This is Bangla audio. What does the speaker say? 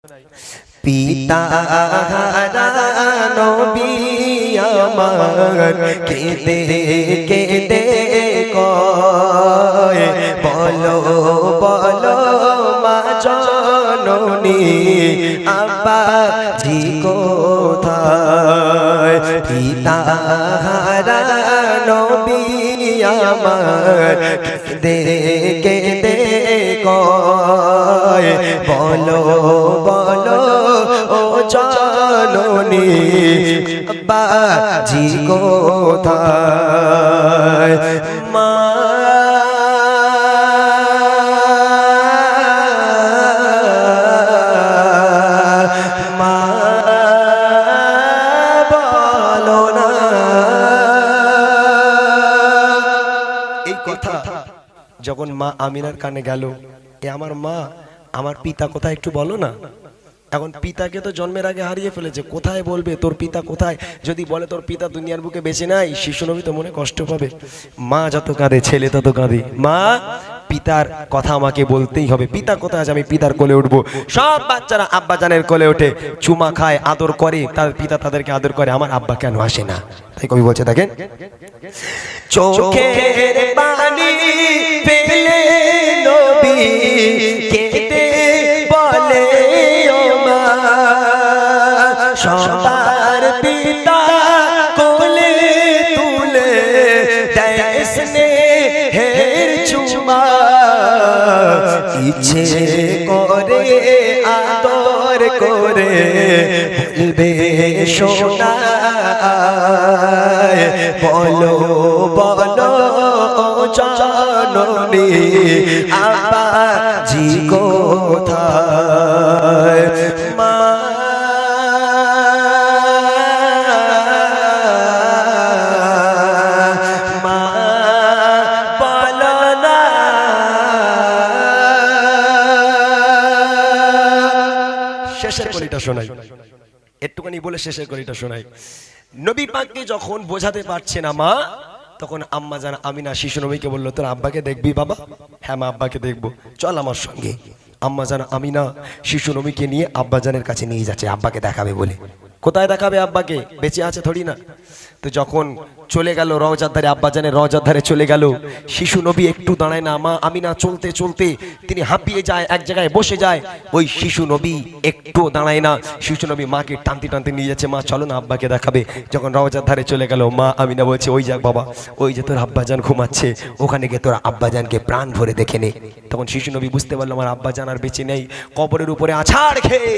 পিতা নবী আমার কেঁদে কেঁদে কয় বলো বলো মা জননী আব্বা জি কোথায়। পিতা নবী আমার কেঁদে কেঁদে কয় বলো বলো ও জননী আব্বা জি কোথায়। মা মা বলো না। এই কথা যখন মা আমিনার কানে গেল, এ আমার মা, আমার পিতা কোথায় একটু বলো না। এখন পিতাকে তো জন্মের আগে হারিয়ে ফেলেছে, কোথায় বলবে তোর পিতা কোথায়? যদি বলে তোর পিতা দুনিয়ার বুকে বেঁচে নাই, শিশু নবী তো মনে কষ্ট পাবে। মা যত কাঁদে ছেলে তত কাঁদে। মা পিতার কথা আমাকে বলতেই হবে। পিতা কোথায় আছে? আমি পিতার কোলে উঠবো। সব বাচ্চারা আব্বা জানের কোলে ওঠে, চুমা খায়, আদর করে, তার পিতা তাদেরকে আদর করে। আমার আব্বা কেন আসে না? তাই কবি বলছে দেখেন, চোখের পানি ফেলে নবী কেঁদে বলে ও মা সবার পিতা কোলে তুলে দেয় স্নেহের চুমা। ইচ্ছে করে আদর করে বলবে সোনা বলো বলো জননী আব্বা জি কোথায়। মা মা বলো না। শেষের কলিটা শোনাই, একটুখানি বলে শেষের কলিটা শোনাই। নবী পাককে যখন বোঝাতে পারছে না মা, তখন আম্মা জান আমিনা শিশু নবীকে বললো তোর আব্বাকে দেখবি বাবা? হ্যাঁ মা আব্বাকে দেখবো, চল আমার সঙ্গে। আম্মা জান আমিনা শিশু নবীকে নিয়ে আব্বা জানের কাছে নিয়ে যাচ্ছে আব্বাকে দেখাবে বলে। কোথায় দেখাবে আব্বাকে? বেঁচে আছে থোড়ি না। তো যখন চলে গেল রওজার ধারে, আব্বা জানের রওজার ধারে চলে গেল, শিশু নবী একটু দাঁড়ায় না। মা আমিনা চলতে চলতে তিনি হাঁপিয়ে যায়, এক জায়গায় বসে যায়। ওই শিশু নবী একটু দাঁড়ায় না। শিশু নবী মাকে টানতে টানতে নিয়ে যাচ্ছে, মা চলো না আব্বাকে দেখাবে। যখন রওজার ধারে চলে গেল, মা আমিনা বলছে ওই যাক বাবা, ওই যে তোর আব্বাজান ঘুমাচ্ছে, ওখানে গিয়ে তোর আব্বাজানকে প্রাণ ভরে দেখে নে। তখন শিশু নবী বুঝতে পারলো আমার আব্বাজান আর বেঁচে নেই, কবরের উপরে আছাড় খেয়ে